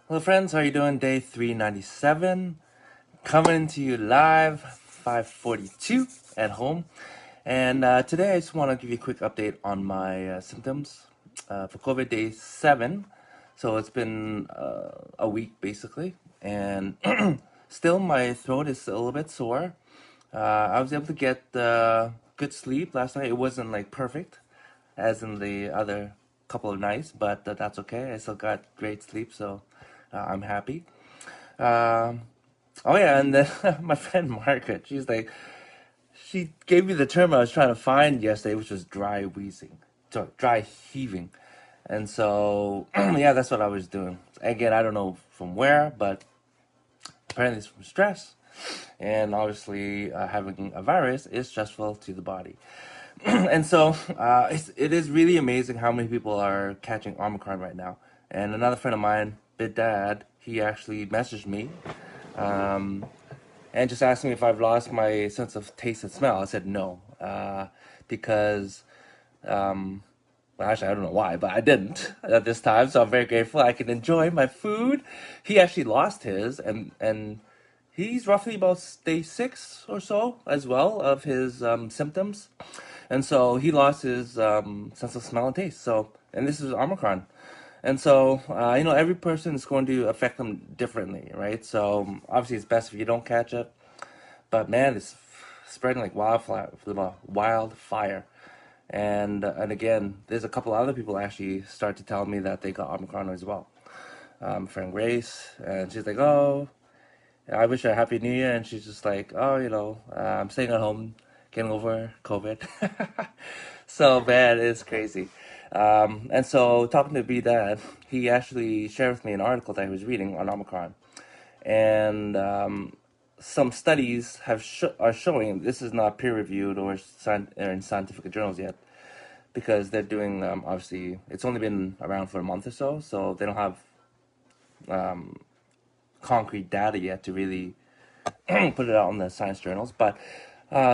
Hello friends, how are you doing? Day 397, coming to you live, 5:42 at home. And today I just want to give you a quick update on my symptoms for COVID day 7. So it's been a week basically, and still my throat is a little bit sore. I was able to get good sleep last night. It wasn't like perfect, as in the other couple of nights, but that's okay. I still got great sleep, so I'm happy. Um, oh yeah, and then my friend Margaret, she gave me the term I was trying to find yesterday, which was dry wheezing, sorry, dry heaving, and so yeah, that's what I was doing. Again, I don't know from where, but apparently it's from stress, and obviously having a virus is stressful to the body. And so it is really amazing how many people are catching Omicron right now. And another friend of mine, Big Dad, he actually messaged me um, and just asked me if I've lost my sense of taste and smell. I said no, because well, actually I don't know why, but I didn't at this time. So I'm very grateful I can enjoy my food. He actually lost his, and he's roughly about day 6 or so as well of his symptoms, and so he lost his sense of smell and taste. So, and this is Omicron. And so, every person is going to affect them differently, right? So, obviously, it's best if you don't catch it. But man, it's spreading like wildfire. And again, there's a couple other people actually start to tell me that they got Omicron as well. Friend Grace, and she's like, "Oh, I wish her a happy New Year," and she's just like, "Oh, I'm staying at home, getting over COVID." So bad, it's crazy. And so talking to B Dad, he actually shared with me an article that he was reading on Omicron, and some studies are showing this is not peer reviewed or in scientific journals yet, because they're doing obviously it's only been around for a month or so, so they don't have concrete data yet to really put it out in the science journals. But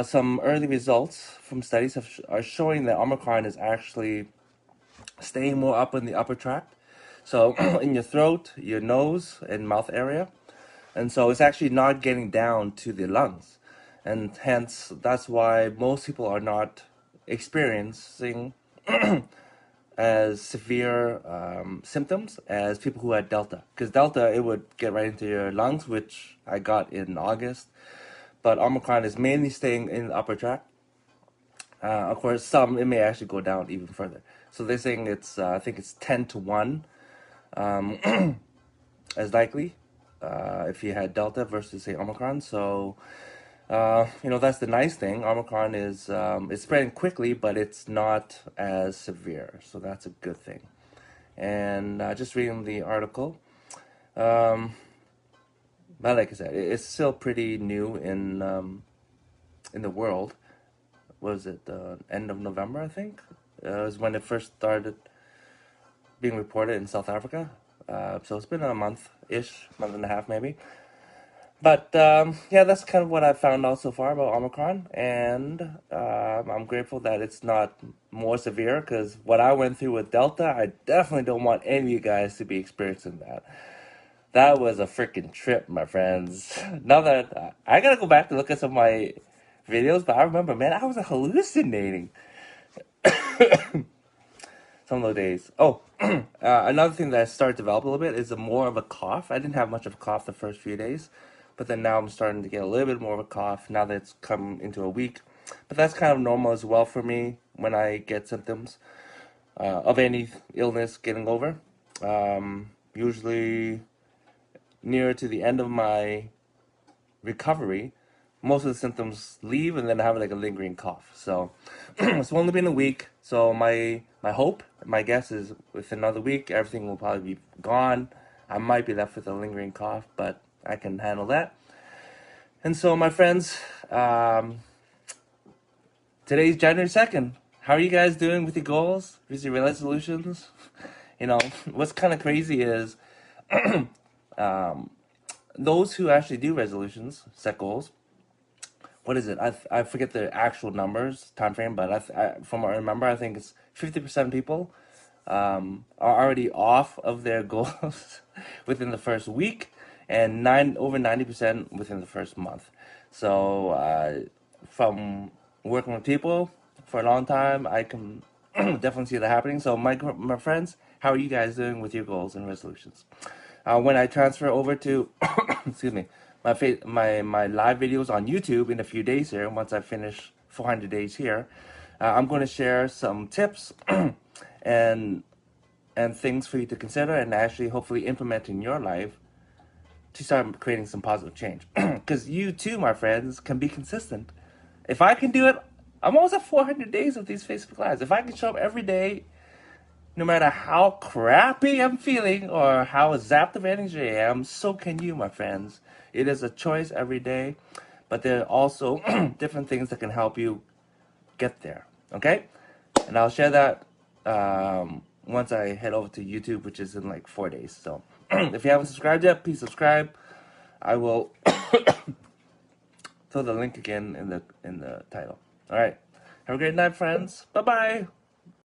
some early results from studies are showing that Omicron is actually staying more up in the upper tract, so in your throat, your nose, and mouth area. And so it's actually not getting down to the lungs. And hence, that's why most people are not experiencing as severe symptoms as people who had Delta. Because Delta, it would get right into your lungs, which I got in August. But Omicron is mainly staying in the upper tract. Of course, some, it may actually go down even further. So they're saying I think it's 10 to 1 as likely if you had Delta versus, say, Omicron. So, that's the nice thing. Omicron is it's spreading quickly, but it's not as severe. So that's a good thing. And just reading the article, um, but like I said, it's still pretty new in the world. Was it the end of November, I think? Was when it first started being reported in South Africa. So it's been a month-ish, month and a half maybe. But yeah, that's kind of what I've found out so far about Omicron, and I'm grateful that it's not more severe, because what I went through with Delta, I definitely don't want any of you guys to be experiencing that. That was a freaking trip, my friends. Now that I gotta go back to look at some of my videos, but I remember, man, I was hallucinating some of those days. Oh, another thing that I started to develop a little bit is more of a cough. I didn't have much of a cough the first few days, but then now I'm starting to get a little bit more of a cough now that it's come into a week. But that's kind of normal as well for me when I get symptoms of any illness getting over. Usually near to the end of my recovery, most of the symptoms leave, and then I have like a lingering cough. So it's only been a week. So my hope, my guess is with another week, everything will probably be gone. I might be left with a lingering cough, but I can handle that. And so, my friends, today's January 2nd. How are you guys doing with your goals, with your resolutions? What's kind of crazy is those who actually do resolutions, set goals, what is it? I forget the actual numbers, time frame, but from what I remember, I think it's 50% of people are already off of their goals within the first week, and over 90% within the first month. So from working with people for a long time, I can definitely see that happening. So my friends, how are you guys doing with your goals and resolutions? When I transfer over to excuse me, my live videos on YouTube in a few days here, once I finish 400 days here, I'm going to share some tips and things for you to consider and actually hopefully implement in your life to start creating some positive change. Because you too, my friends, can be consistent. If I can do it, I'm almost at 400 days of these Facebook Lives. If I can show up every day, no matter how crappy I'm feeling or how zapped of energy I am, so can you, my friends. It is a choice every day, but there are also different things that can help you get there, okay? And I'll share that once I head over to YouTube, which is in like 4 days. So if you haven't subscribed yet, please subscribe. I will throw the link again in the title. All right. Have a great night, friends. Bye-bye.